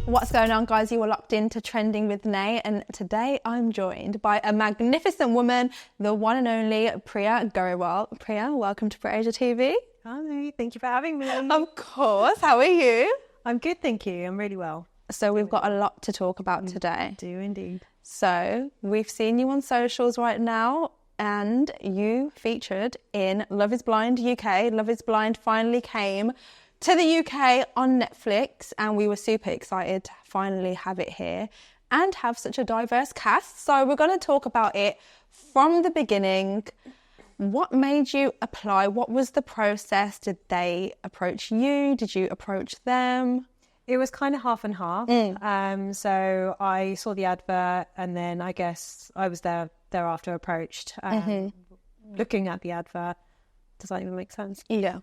What's going on, guys? You are locked into Trending with Nae, and today I'm joined by a magnificent woman, the one and only Priya Grewal. Priya, welcome to BritAsia TV. Hi, thank you for having me. Of course. How are you? I'm good, thank you. I'm really well. So we've got a lot to talk about today. Do indeed. So we've seen you on socials right now, and you featured in Love is Blind UK. Love is Blind finally came to the UK on Netflix, and we were super excited to finally have it here and have such a diverse cast. So we're going to talk about it from the beginning. What made you apply? What was the process? Did they approach you? Did you approach them? It was kind of half and half. So I saw the advert, and then I guess I was thereafter approached. Looking at the advert, does that even make sense? Yeah.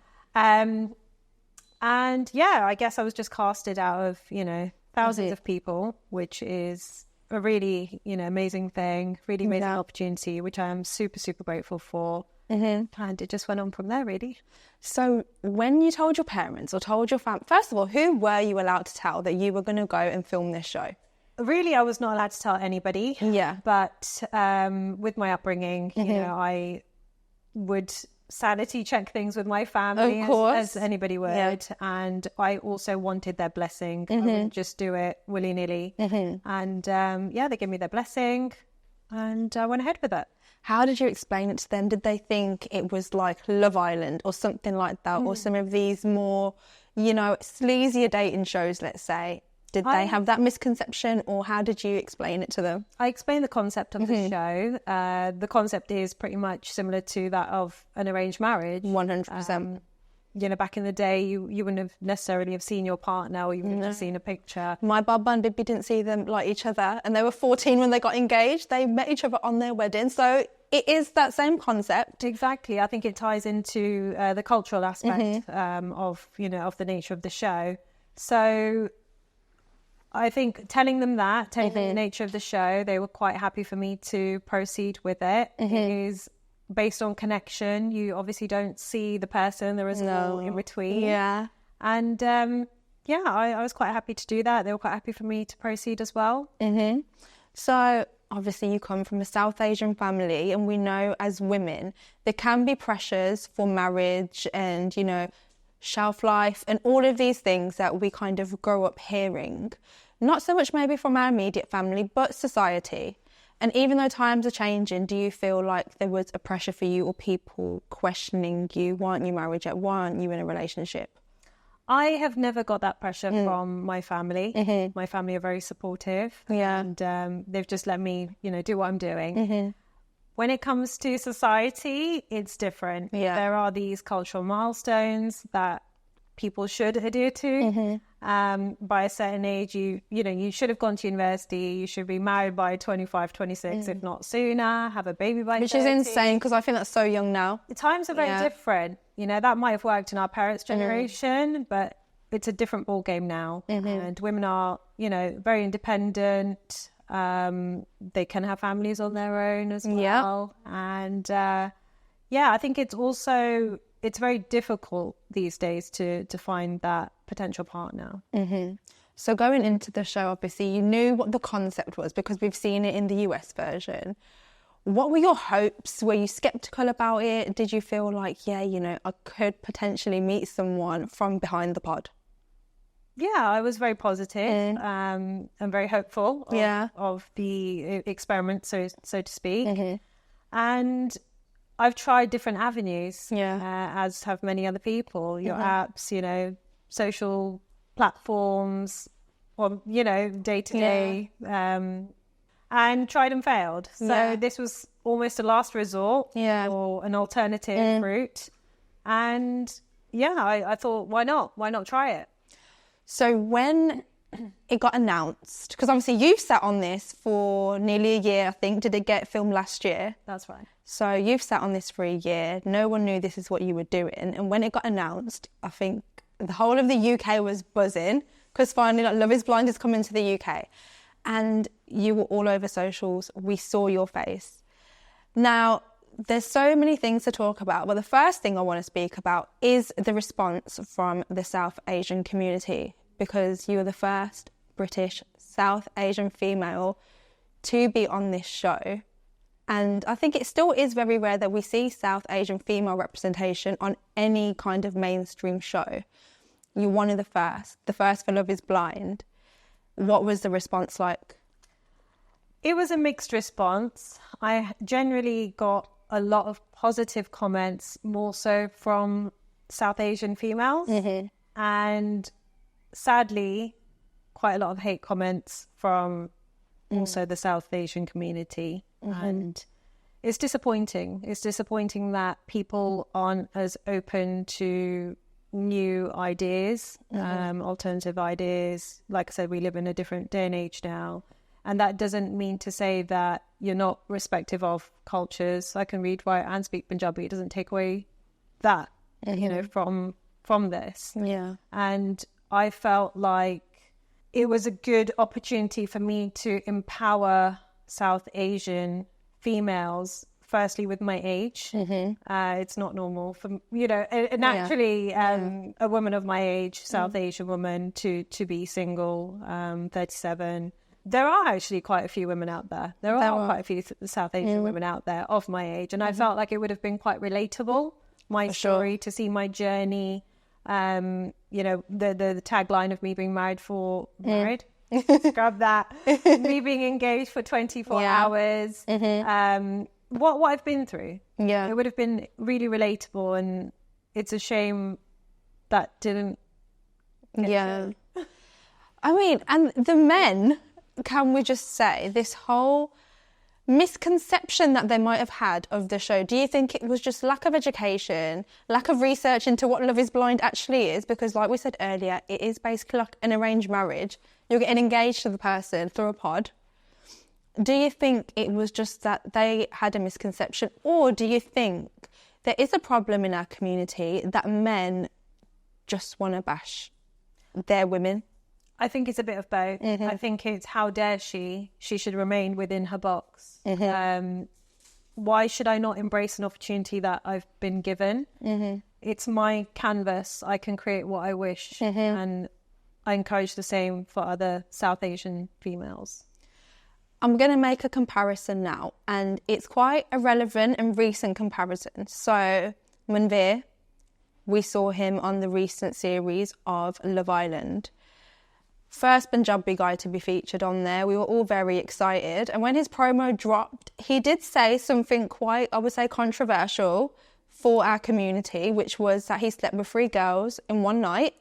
And yeah, I guess I was just casted out of, thousands of people, which is a really, amazing thing, really amazing opportunity, which I am super, super grateful for. And it just went on from there, really. So when you told your parents or told your family, first of all, who were you allowed to tell that you were going to go and film this show? Really, I was not allowed to tell anybody. Yeah. But with my upbringing, I would sanity check things with my family, of course, as anybody would. Yeah. And I also wanted their blessing. I wouldn't just do it willy-nilly. And they gave me their blessing, and I went ahead with it. How did you explain it to them? Did they think it was like Love Island or something like that, or some of these more, sleazier dating shows, let's say? Did they have that misconception, or how did you explain it to them? I explained the concept of the show. The concept is pretty much similar to that of an arranged marriage. 100%. Back in the day, you wouldn't have necessarily have seen your partner, or you wouldn't have seen a picture. My Baba and Bibi didn't see them like each other, and they were 14 when they got engaged. They met each other on their wedding. So it is that same concept. Exactly. I think it ties into the cultural aspect of the nature of the show. So I think telling them the nature of the show, they were quite happy for me to proceed with it. It is based on connection. You obviously don't see the person. There is no in between. Yeah. And I was quite happy to do that. They were quite happy for me to proceed as well. So obviously you come from a South Asian family, and we know as women there can be pressures for marriage and, shelf life and all of these things that we kind of grow up hearing. Not so much maybe from our immediate family, but society. And even though times are changing, do you feel like there was a pressure for you, or people questioning you? Why aren't you married yet? Why aren't you in a relationship? I have never got that pressure from my family. My family are very supportive. Yeah. And they've just let me, do what I'm doing. When it comes to society, it's different. Yeah. There are these cultural milestones that people should adhere to. By a certain age, you should have gone to university. You should be married by 25, 26, if not sooner. Have a baby by 30. Which is insane, because I think that's so young now. The times are very different. That might have worked in our parents' generation, but it's a different ball game now. And women are, very independent. They can have families on their own as well. And I think it's very difficult these days to find that potential partner. So going into the show, obviously you knew what the concept was because we've seen it in the US version. What were your hopes? Were you skeptical about it? Did you feel like, I could potentially meet someone from behind the pod? Yeah, I was very positive and very hopeful of the experiment, so to speak. And I've tried different avenues, as have many other people. Your apps, social platforms, or, day to day, and tried and failed. So this was almost a last resort or an alternative route. And I thought, why not? Why not try it? So when it got announced, because obviously you've sat on this for nearly a year, I think. Did it get filmed last year? That's right. So you've sat on this for a year. No one knew this is what you were doing. And when it got announced, I think the whole of the UK was buzzing, because finally Love is Blind is coming to the UK. And you were all over socials. We saw your face. Now, there's so many things to talk about, but the first thing I want to speak about is the response from the South Asian community, because you were the first British South Asian female to be on this show. And I think it still is very rare that we see South Asian female representation on any kind of mainstream show. You're one of the first for Love is Blind. What was the response like? It was a mixed response. I generally got a lot of positive comments, more so from South Asian females. And sadly, quite a lot of hate comments from also the South Asian community. And it's disappointing. It's disappointing that people aren't as open to new ideas, alternative ideas. Like I said, we live in a different day and age now. And that doesn't mean to say that you're not respective of cultures. I can read, write and speak Punjabi. It doesn't take away that, you know, from this. Yeah. And I felt like it was a good opportunity for me to empower South Asian females, firstly with my age. It's not normal for, you know, naturally a woman of my age, South Asian woman, to be single, 37. There are actually quite a few women out there. There are quite a few South Asian women out there of my age. And I felt like it would have been quite relatable, my story, to see my journey. You know, the tagline of me being married. Grab that. Me being engaged for 24 hours. What I've been through. Yeah. It would have been really relatable, and it's a shame that didn't. Yeah. I mean, and the men, can we just say, this whole misconception that they might have had of the show, do you think it was just lack of education, lack of research into what Love is Blind actually is? Because like we said earlier, it is basically like an arranged marriage. You're getting engaged to the person through a pod. Do you think it was just that they had a misconception, or do you think there is a problem in our community that men just want to bash their women? I think it's a bit of both. I think it's, how dare she should remain within her box. Why should I not embrace an opportunity that I've been given? It's my canvas. I can create what I wish. And I encourage the same for other South Asian females. I'm going to make a comparison now, and it's quite a relevant and recent comparison. So Manveer, we saw him on the recent series of Love Island. First Punjabi guy to be featured on there. We were all very excited. And when his promo dropped, he did say something quite, I would say, controversial for our community, which was that he slept with 3 girls in one night.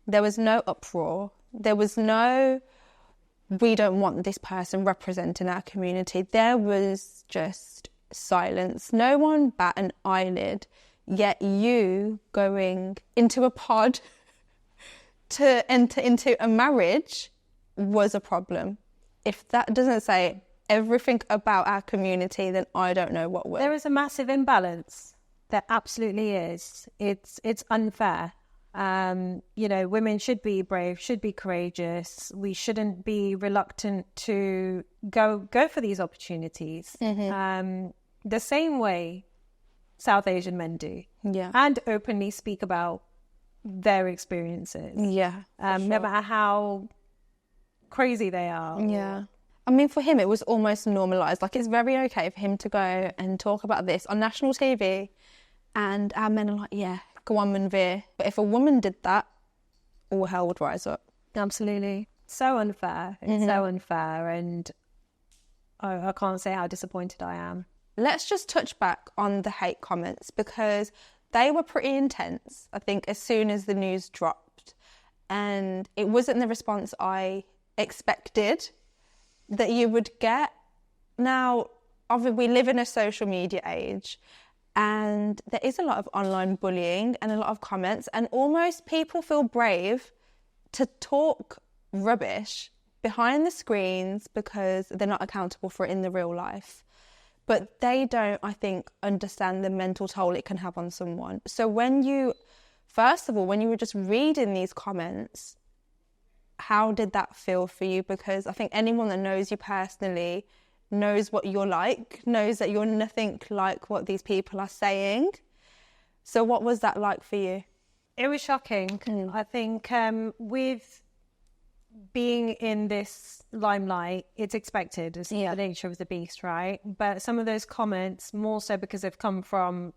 There was no uproar. There was no, we don't want this person representing our community. There was just silence. No one bat an eyelid. Yet you going into a pod to enter into a marriage was a problem. If that doesn't say everything about our community, then I don't know what will. There is a massive imbalance. There absolutely is. It's unfair. You know, women should be brave, should be courageous. We shouldn't be reluctant to go for these opportunities. The same way South Asian men do. Yeah. And openly speak about their experiences. Yeah. No matter how crazy they are. Yeah. I mean, for him, it was almost normalised. Like, it's very okay for him to go and talk about this on national TV, and our men are like, yeah, go on, Manveer. But if a woman did that, all hell would rise up. Absolutely. So unfair. It's so unfair, and I can't say how disappointed I am. Let's just touch back on the hate comments, because they were pretty intense, I think, as soon as the news dropped. And it wasn't the response I expected that you would get. Now, obviously, we live in a social media age, and there is a lot of online bullying and a lot of comments, and almost people feel brave to talk rubbish behind the screens because they're not accountable for it in the real life. But they don't, I think, understand the mental toll it can have on someone. So when you, first of all, when you were just reading these comments, how did that feel for you? Because I think anyone that knows you personally knows what you're like, knows that you're nothing like what these people are saying. So what was that like for you? It was shocking. I think with being in this limelight, it's expected. It's the nature of the beast, right? But some of those comments, more so because they've come from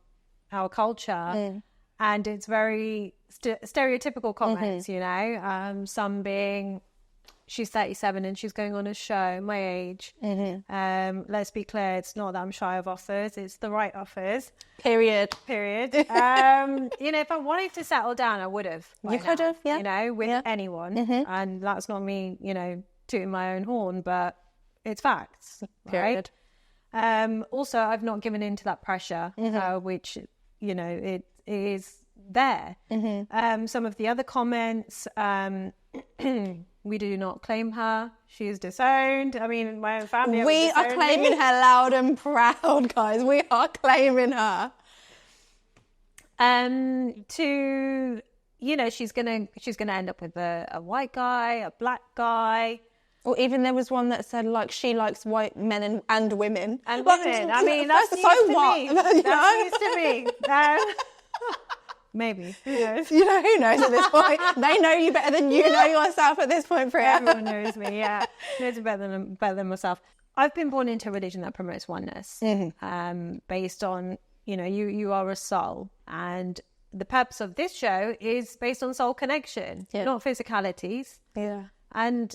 our culture, and it's very stereotypical comments, you know, some being, she's 37 and she's going on a show, my age. Let's be clear, it's not that I'm shy of offers, it's the right offers. Period. You know, if I wanted to settle down, I would have. You could have, you know, with anyone. And that's not me, you know, tooting my own horn, but it's facts. Period. Right? Also, I've not given in to that pressure, which, you know, it is there. Some of the other comments, we do not claim her. She is disowned. I mean, my own family. We are claiming her loud and proud, guys. We are claiming her. To, you know, she's gonna end up with a white guy, a black guy. Or even there was one that said, like, she likes white men and women. And women. I mean, that's news to me. That's news to me. Maybe. Who knows? You know, who knows at this point? They know you better than you know yourself at this point, Priya. Everyone knows me, yeah. Knows better than myself. I've been born into a religion that promotes oneness, based on, you know, you are a soul. And the purpose of this show is based on soul connection, not physicalities. Yeah. And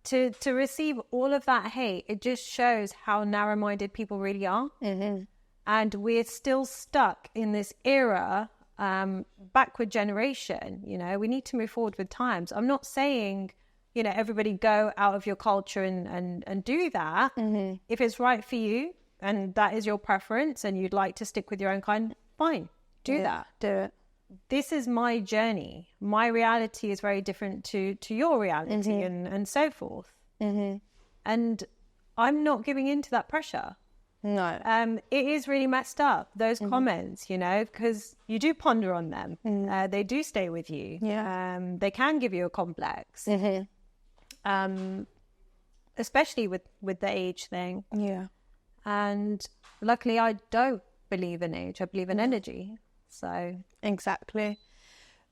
to receive all of that hate, it just shows how narrow-minded people really are. And we're still stuck in this era, backward generation. You know, we need to move forward with times. I'm not saying, you know, everybody go out of your culture and do that. If it's right for you and that is your preference and you'd like to stick with your own kind, fine, do that. Do it. This is my journey. My reality is very different to your reality and so forth. And I'm not giving in to that pressure. No. It is really messed up, those comments, you know, because you do ponder on them. They do stay with you. Yeah. They can give you a complex. Especially with the age thing. Yeah. And luckily I don't believe in age. I believe in energy. So exactly.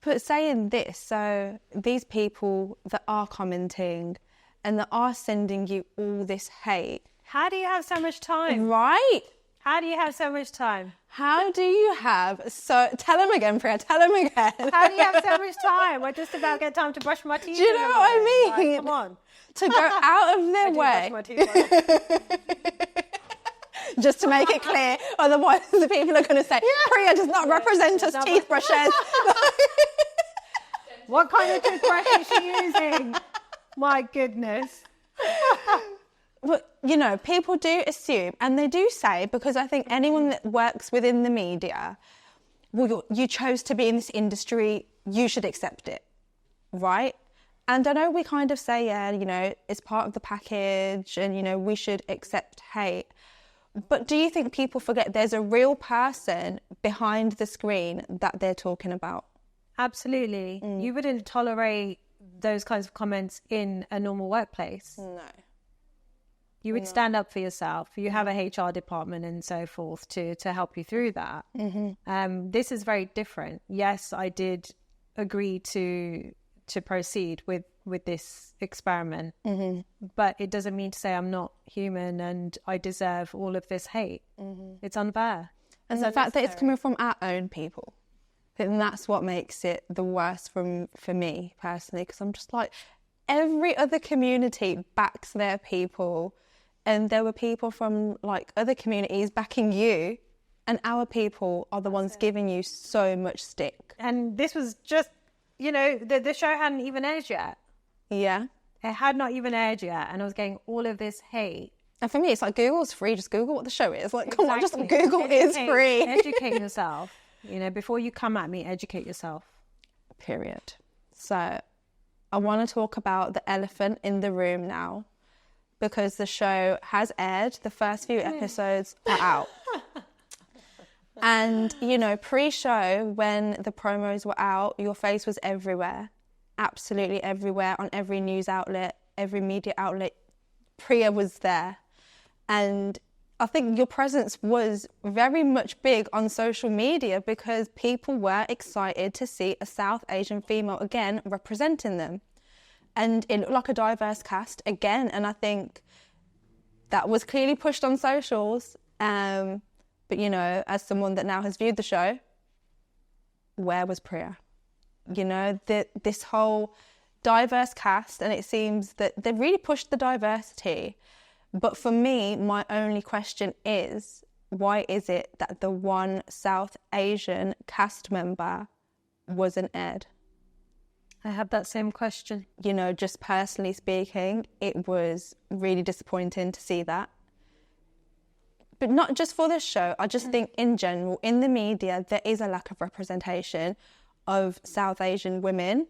But saying this, so these people that are commenting and that are sending you all this hate, how do you have so much time? Right? How do you have so much time? How do you have so... Tell them again, Priya. Tell them again. How do you have so much time? I just about get time to brush my teeth. Do you know what I mean? Like, come on. To go out of their way. Brush my teeth. Just to make it clear. Otherwise, the people are going to say, Priya does not represent us teeth brushers. What kind of toothbrush is she using? My goodness. But, you know, people do assume, and they do say, because I think anyone that works within the media, well, you chose to be in this industry, you should accept it, right? And I know we kind of say, yeah, you know, it's part of the package and, you know, we should accept hate. But do you think people forget there's a real person behind the screen that they're talking about? Absolutely. You wouldn't tolerate those kinds of comments in a normal workplace. No. You would stand up for yourself. You have a HR department and so forth to help you through that. This is very different. Yes, I did agree to proceed with this experiment, but it doesn't mean to say I'm not human and I deserve all of this hate. It's unfair. And the fact that it's coming from our own people, then that's what makes it the worst for me personally, because I'm just like, every other community backs their people. And there were people from like other communities backing you, and our people are the ones giving you so much stick. And this was just, you know, the show hadn't even aired yet. Yeah. It had not even aired yet, and I was getting all of this hate. And for me, it's like, Google's free. Just Google what the show is. Like, come on, just Google is free. Educate yourself. You know, before you come at me, educate yourself. Period. So I want to talk about the elephant in the room now, because the show has aired. The first few episodes are out. And, you know, pre-show, when the promos were out, your face was everywhere. Absolutely everywhere, on every news outlet, every media outlet. Priya was there. And I think your presence was very much big on social media because people were excited to see a South Asian female again representing them. And it looked like a diverse cast again. And I think that was clearly pushed on socials. But, you know, as someone that now has viewed the show, where was Priya? You know, this whole diverse cast, and it seems that they've really pushed the diversity. But for me, my only question is, why is it that the one South Asian cast member wasn't aired? I have that same question. You know, just personally speaking, it was really disappointing to see that. But not just for this show, I just think in general, in the media, there is a lack of representation of South Asian women.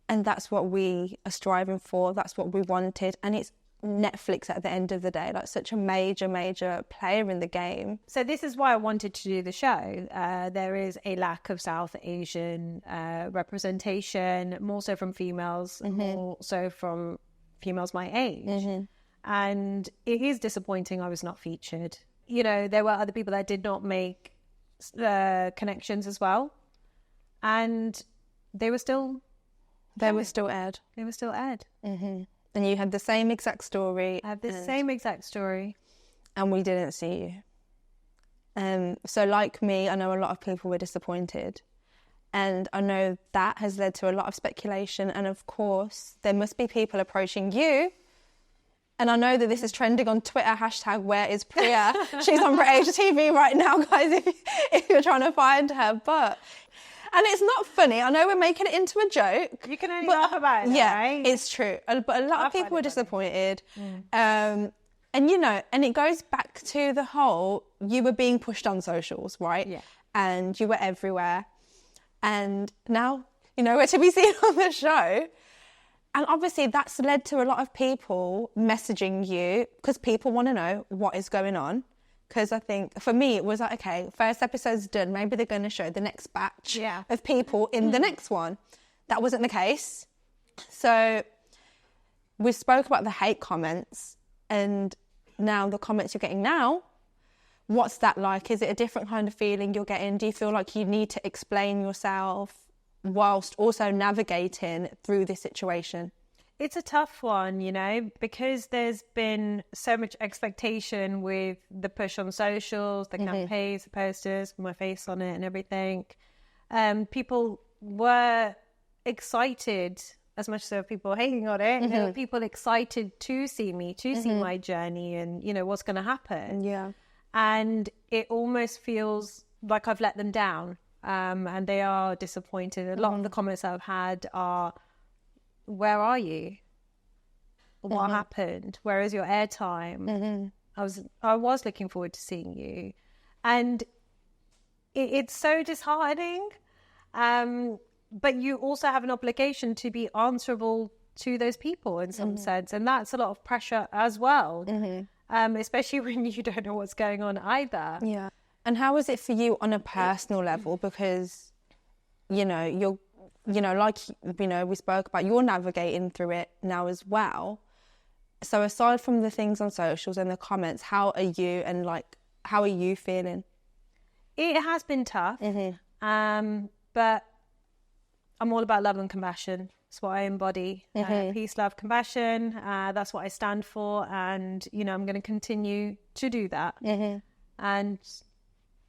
And that's what we are striving for. That's what we wanted. And it's Netflix at the end of the day, like such a major player in the game. So this is why I wanted to do the show. There is a lack of South Asian representation, more so from females, more so from females my age. And it is disappointing I was not featured. You know, there were other people that did not make connections as well. And they were still... They were still aired. They were still aired. And you had the same exact story. I had the same exact story. And we didn't see you. So like me, I know a lot of people were disappointed. And I know that has led to a lot of speculation. And of course, there must be people approaching you. And I know that this is trending on Twitter, hashtag where is Priya? She's on BritAsia TV right now, guys, if you're trying to find her. And it's not funny. I know we're making it into a joke. You can only laugh about it, right? It's true. But a lot of people were disappointed. And, you know, and it goes back to the whole, you were being pushed on socials, right? Yeah. And you were everywhere. And now, you know, we're to be seen on the show. And obviously that's led to a lot of people messaging you because people want to know what is going on. Because I think, for me, it was like, okay, first episode's done. Maybe they're going to show the next batch of people in the next one. That wasn't the case. So we spoke about the hate comments. And now the comments you're getting now, what's that like? Is it a different kind of feeling you're getting? Do you feel like you need to explain yourself whilst also navigating through this situation? It's a tough one, you know, because there's been so much expectation with the push on socials, the campaigns, the posters, my face on it and everything. People were excited, as much as there were people hating on it, there were people excited to see me, to see my journey and, you know, what's going to happen. Yeah. And it almost feels like I've let them down. And they are disappointed. A lot of the comments I've had are, where are you? What happened? Where is your airtime? I was looking forward to seeing you. And it's so disheartening. But you also have an obligation to be answerable to those people in some sense. And that's a lot of pressure as well. Especially when you don't know what's going on either. Yeah. And how is it for you on a personal level? Because, you know, like, you know, we spoke about, you're navigating through it now as well. So aside from the things on socials and the comments, how are you and, like, how are you feeling? It has been tough. But I'm all about love and compassion. That's what I embody. Peace, love, compassion. That's what I stand for. And, you know, I'm going to continue to do that. And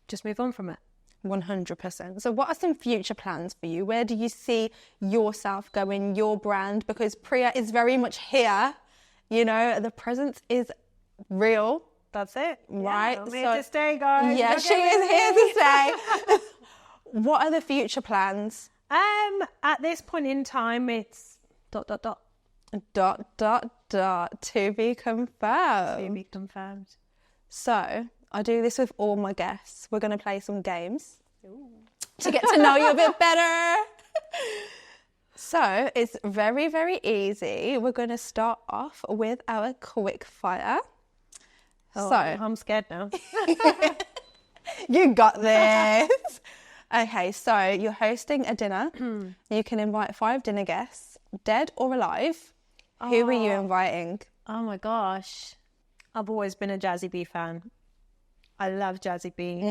just move on from it. 100%. So what are some future plans for you? Where do you see yourself going, your brand? Because Priya is very much here. You know, the presence is real. That's it. Right? Yeah, I'm here to stay, guys. Yeah, she is here to stay. What are the future plans? At this point in time, it's ... To be confirmed. To be confirmed. So I do this with all my guests. We're going to play some games to get to know you a bit better. So it's very, very easy. We're going to start off with our Quickfire. Oh, so I'm scared now. You got this. Okay, so you're hosting a dinner. You can invite 5 dinner guests, dead or alive. Who are you inviting? Oh my gosh. I've always been a Jazzy B fan. I love Jazzy B.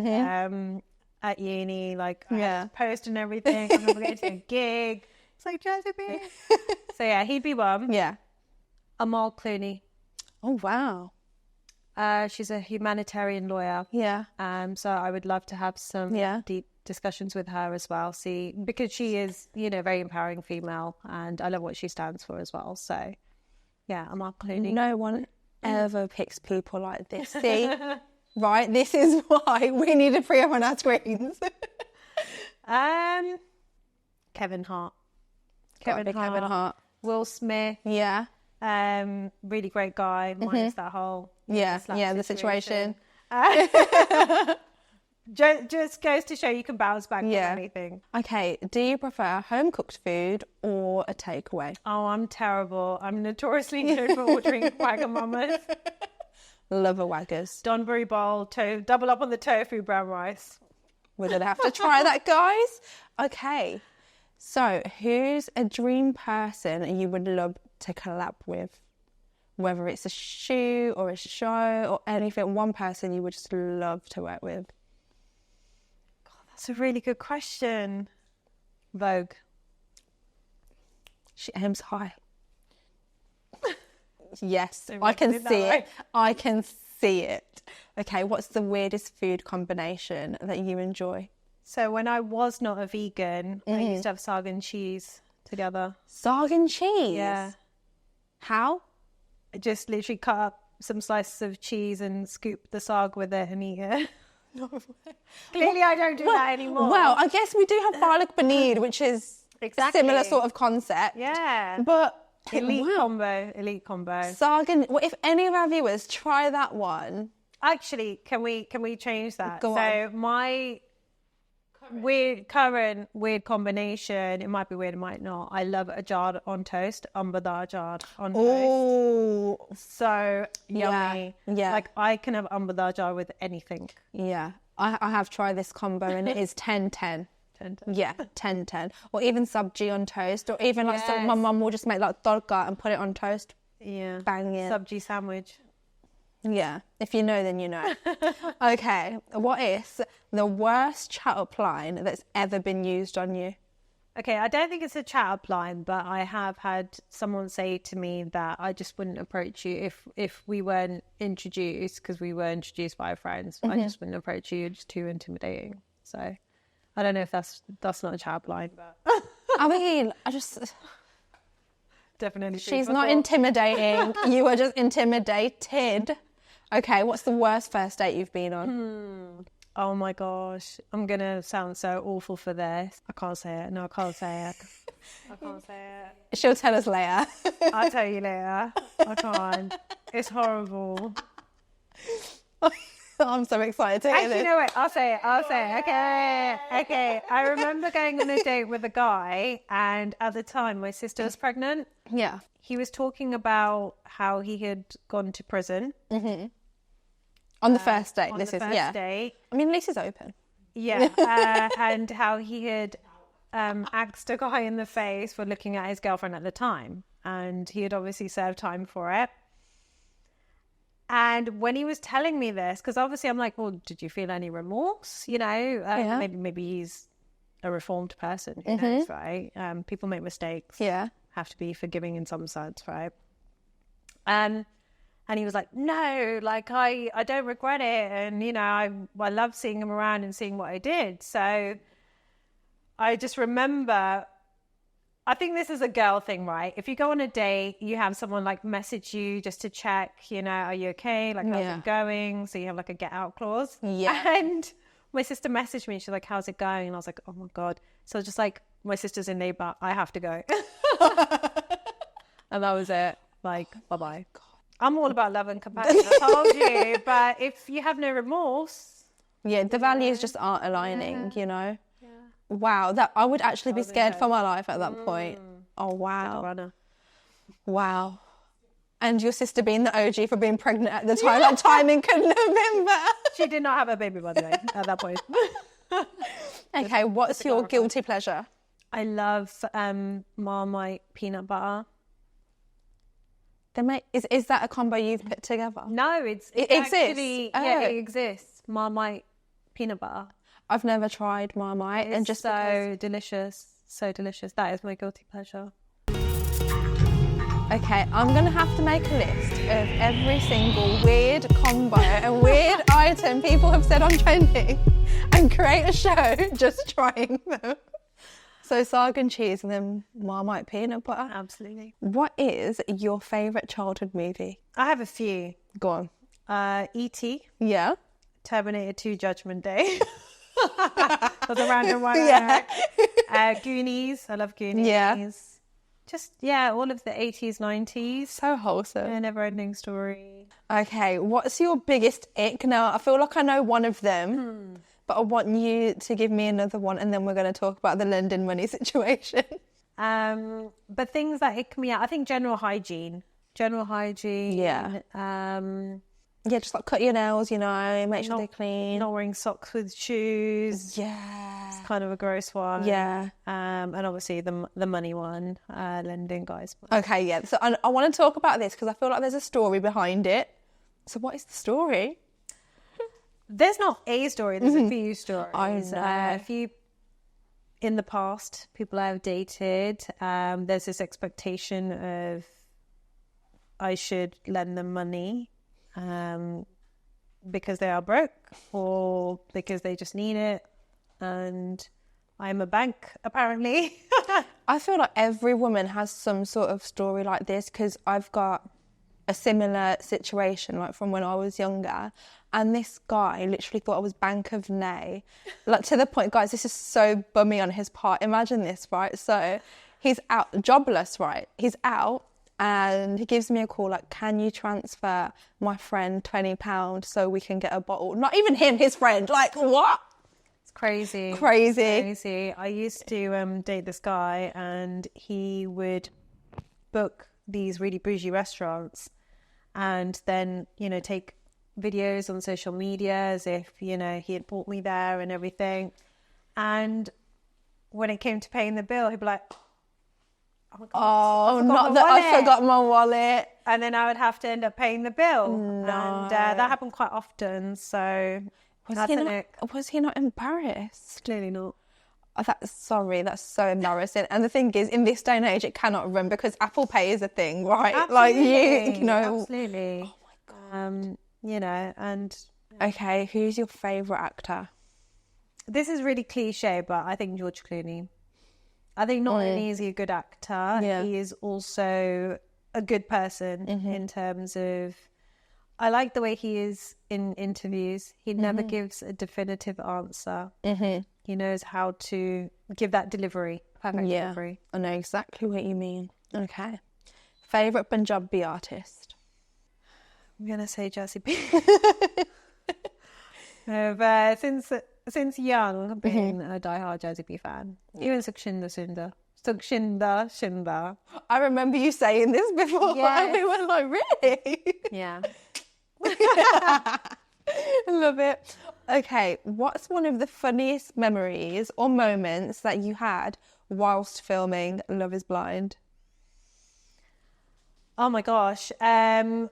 At uni, like, I had to post and everything. I remember getting to a gig. It's like Jazzy B. So yeah, he'd be one. Yeah. Amal Clooney. Oh, wow. She's a humanitarian lawyer. Yeah. So I would love to have some deep discussions with her as well. See, because she is, you know, very empowering female, and I love what she stands for as well. So, yeah, Amal Clooney. No one ever picks people like this. See, right? This is why we need a Priya on our screens. Kevin Hart. Kevin Hart. Will Smith. Yeah. Really great guy. Minus that whole the situation. Just goes to show you can bounce back from anything. Okay, do you prefer home cooked food or a takeaway? Oh, I'm terrible. I'm notoriously known for ordering Wagamama's. Love a Waggers. Donbury bowl, double up on the tofu brown rice. We're gonna have to try that, guys. Okay, so who's a dream person you would love to collab with? Whether it's a shoot or a show or anything, one person you would just love to work with. That's a really good question. Vogue. She aims high. Yes, I can see it. I can see it. Okay, what's the weirdest food combination that you enjoy? So when I was not a vegan, I used to have sarg and cheese together. Sarg and cheese? Yeah. How? I just literally cut up some slices of cheese and scoop the sarg with it and eat it. No way. Clearly, I don't do that anymore. Well, I guess we do have garlic paneer, which is a similar sort of concept. Yeah. But elite combo. Sarg and if any of our viewers try that one. Actually, can we change that? Go on. My current weird combination, it might be weird, it might not. I love a jar on toast, umber dal jar on toast. So yummy. Yeah. Like I can have umber dal jar with anything. Yeah. I have tried this combo and it is 10-10. 10-10. Yeah, 10-10. Or even sabji on toast, or even like my mum will just make like tadka and put it on toast. Yeah. Bang it. Sabji sandwich. Yeah, if you know, then you know. Okay, what is the worst chat-up line that's ever been used on you? Okay, I don't think it's a chat-up line, but I have had someone say to me that I just wouldn't approach you if we weren't introduced, because we were introduced by friends. I just wouldn't approach you. You're just too intimidating. So I don't know if that's not a chat-up line, but... I mean, I just... Definitely. She's not intimidating. You are just intimidated. Okay, what's the worst first date you've been on? Oh my gosh. I'm going to sound so awful for this. I can't say it. No, I can't say it. I can't say it. She'll tell us later. I'll tell you later. I can't. It's horrible. I'm so excited to hear this. Actually, no, wait. I'll say it. Okay. I remember going on a date with a guy, and at the time, my sister was pregnant. Yeah. He was talking about how he had gone to prison. Mm-hmm. On the first date. On the first date. I mean, Lisa's open. Yeah. And how he had axed a guy in the face for looking at his girlfriend at the time. And he had obviously served time for it. And when he was telling me this, because obviously I'm like, well, did you feel any remorse? You know, maybe he's a reformed person. Who knows, right? People make mistakes. Yeah. Have to be forgiving in some sense, right? And he was like, no, like I don't regret it. And, you know, I love seeing him around and seeing what I did. So I just remember, I think this is a girl thing, right? If you go on a date, you have someone like message you just to check, you know, are you okay? Like, how's it going? So you have like a get out clause. Yeah. And my sister messaged me. She's like, how's it going? And I was like, oh my God. So I was just like, my sister's in labor. I have to go. And that was it. Like, bye-bye. God. I'm all about love and compassion, I told you. But if you have no remorse... Yeah, the values just aren't aligning, you know? Yeah. Wow, that I would actually be scared for my life at that point. Oh, wow. Runner. Wow. And your sister being the OG for being pregnant at the time, that timing couldn't have been better. She did not have a baby, by the way, at that point. Okay, what's your guilty pleasure? I love Marmite peanut butter. Is that a combo you've put together? No, it exists. Actually, yeah, it exists. Marmite peanut butter. I've never tried Marmite, It's and just so delicious. so delicious. That is my guilty pleasure. Okay, I'm going to have to make a list of every single weird combo and weird item people have said on Trending and create a show just trying them. So Sagan cheese and then Marmite peanut butter. Absolutely. What is your favourite childhood movie? I have a few. Go on. E.T. Yeah. Terminator 2 Judgment Day. That's a random one. Yeah. Goonies. I love Goonies. Yeah. Just, yeah, all of the 80s, 90s. So wholesome. A never-ending story. Okay, what's your biggest ick? Now, I feel like I know one of them, but I want you to give me another one and then we're going to talk about the London money situation. But things that ick me out, I think general hygiene. Yeah. Yeah, just like cut your nails, you know, make sure they're clean. Not wearing socks with shoes. Yeah. It's kind of a gross one. Yeah. And obviously the money one, lending guys. Okay, yeah. So I want to talk about this because I feel like there's a story behind it. So what is the story? There's not a story, there's a few stories. I know. A few in the past, people I've dated, there's this expectation of I should lend them money. Because they are broke or because they just need it, and I'm a bank apparently. I feel like every woman has some sort of story like this because I've got a similar situation like from when I was younger, and this guy literally thought I was Bank of Nae, like to the point, guys, this is so bummy on his part. Imagine this, right? So he's out jobless, right? He's out. And he gives me a call like, can you transfer my friend £20 so we can get a bottle? Not even him, his friend. Like, what? It's crazy. Crazy. I used to date this guy, and he would book these really bougie restaurants and then, you know, take videos on social media as if, you know, he had brought me there and everything. And when it came to paying the bill, he'd be like, oh my God, not that I forgot my wallet. And then I would have to end up paying the bill. No. And that happened quite often. So was he not embarrassed? Clearly not. Oh, that's so embarrassing. And the thing is, in this day and age, it cannot run because Apple Pay is a thing, right? Absolutely. Like you know. Absolutely. Oh my God. You know, and okay, who's your favourite actor? This is really cliche, but I think George Clooney. I think not only is he a good actor, he is also a good person in terms of, I like the way he is in interviews. He never gives a definitive answer. He knows how to give that delivery, perfect delivery. I know exactly what you mean. Okay. Favourite Punjabi artist? I'm going to say Jessie B. Since young, I've been a diehard Jessie B fan. Even Sukshinda Shinda. I remember you saying this before. Yes. And we were like, really? Yeah. Love it. Okay, what's one of the funniest memories or moments that you had whilst filming Love is Blind? Oh my gosh.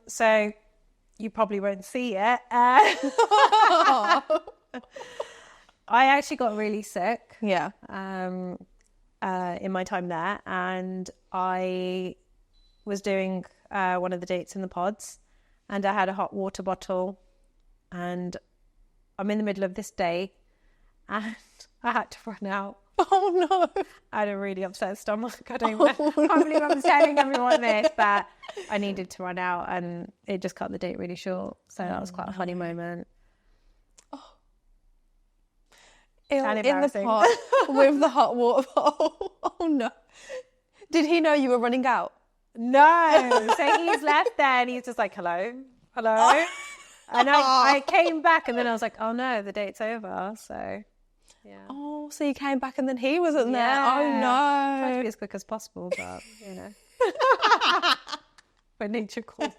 So you probably won't see it. I actually got really sick. Yeah. In my time there, and I was doing one of the dates in the pods, and I had a hot water bottle, and I'm in the middle of this date, and I had to run out. Oh no! I had a really upset stomach. I can't believe I'm telling everyone this, but I needed to run out, and it just cut the date really short. So that was quite a funny moment. In the pot with the hot water bottle. Oh no. Did he know you were running out? No. So he's left there and he's just like, hello. And I came back and then I was like, oh no, the date's over. So yeah. Oh, so you came back and then he wasn't there. Oh no. Tried to be as quick as possible, but you know. When nature calls.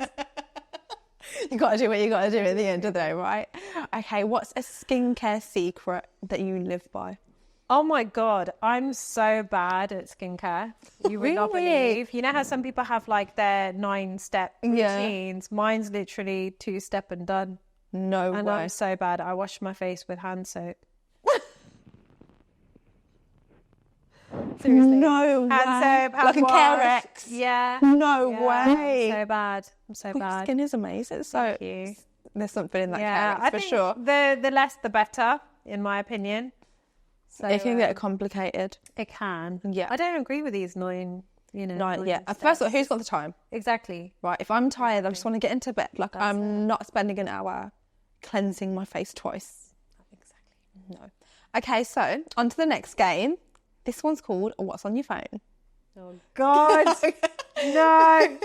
You got to do what you got to do at the end of the day, right? Okay, what's a skincare secret that you live by? Oh my God, I'm so bad at skincare. You would not believe. You know how some people have like their 9-step routines? Yeah. Mine's literally 2-step and done. No way. And I'm so bad. I wash my face with hand soap. Seriously. No way. Hand soap, like a Carex. Yeah. No way. I'm so bad. I'm so Your bad. skin is amazing. So Thank you. there's something in that Yeah, Carex I for think sure. the less the better, in my opinion. So It can get complicated. it can. Yeah. I don't agree with these annoying, annoying Yeah. steps. First of all, who's got the time? Exactly. Right. If I'm tired, I just want to get into bed. Like, I'm not spending an hour cleansing my face twice. Exactly. No. Okay, so on to the next game. This one's called What's on Your Phone? Oh, God. No.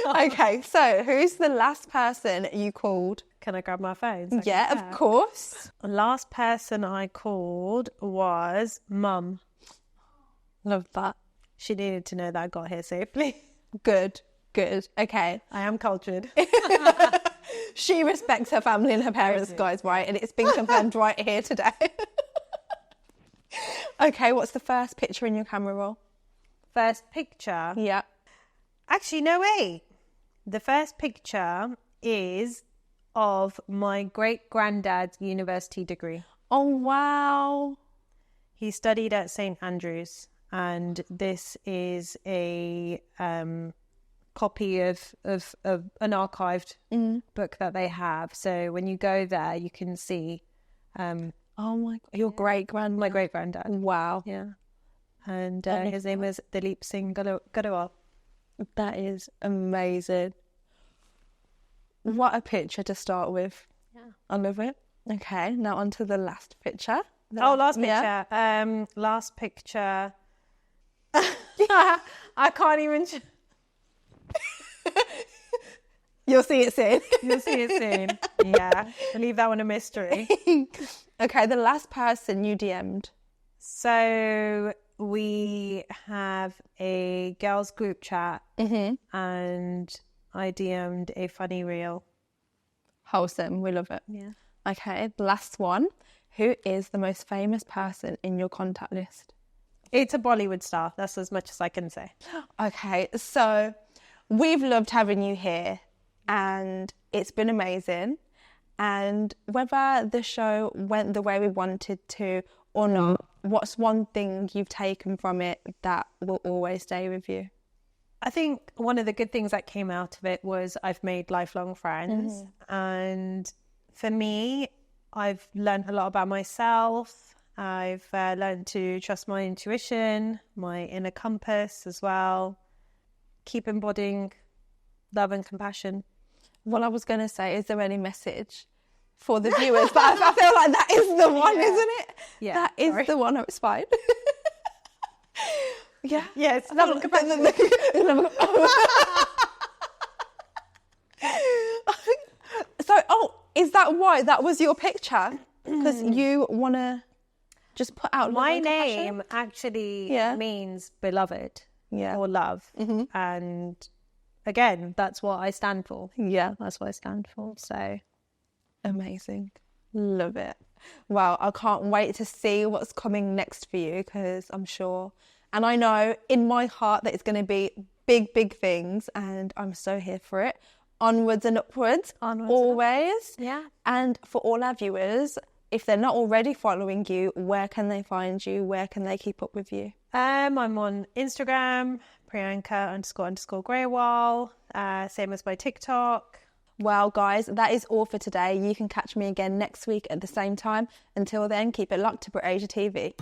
Okay, so who's the last person you called? Can I grab my phone? So Yeah, of course. The last person I called was Mum. Love that. She needed to know that I got here safely. Good. Okay. I am cultured. She respects her family and her parents, guys, right? And it's been confirmed right here today. Okay, what's the first picture in your camera roll? First picture? Yeah. Actually, no, wait. The first picture is of my great-granddad's university degree. Oh, wow. He studied at St. Andrews, and this is a copy of an archived book that they have. So when you go there, you can see... oh, my God. Your great-granddad. My great-granddad. Wow. Yeah. And his name is Dilip Singh Garewal. That is amazing. What a picture to start with. Yeah. I love it. Okay, now on to the last picture. Last picture. Yeah. Last picture. I can't even... You'll see it soon. You'll see it soon. Yeah. I'll leave that one a mystery. Okay, the last person you DM'd. So we have a girls group chat and I DM'd a funny reel. Wholesome, we love it. Yeah. Okay, the last one. Who is the most famous person in your contact list? It's a Bollywood star. That's as much as I can say. Okay, so we've loved having you here and it's been amazing. And whether the show went the way we wanted to or not, what's one thing you've taken from it that will always stay with you? I think one of the good things that came out of it was I've made lifelong friends. And for me, I've learned a lot about myself. I've learned to trust my intuition, my inner compass as well. Keep embodying love and compassion. Well, I was going to say, is there any message for the viewers? But I feel like that is the one, isn't it? Yeah. That is the one. Oh, it's fine. Yeah. Yeah, it's love and compassion. So, is that why that was your picture? Because you want to just put out love my and compassion? name actually means beloved or love. And again, that's what I stand for. Yeah. That's what I stand for. So amazing. Love it. Wow, I can't wait to see what's coming next for you because I'm sure, and I know in my heart that it's going to be big, big things and I'm so here for it. Onwards and upwards, always. Yeah. And for all our viewers, if they're not already following you, where can they find you? Where can they keep up with you? I'm on Instagram, Priyanka__Grewal, same as my TikTok. Well, guys, that is all for today. You can catch me again next week at the same time. Until then, keep it locked to BritAsia TV.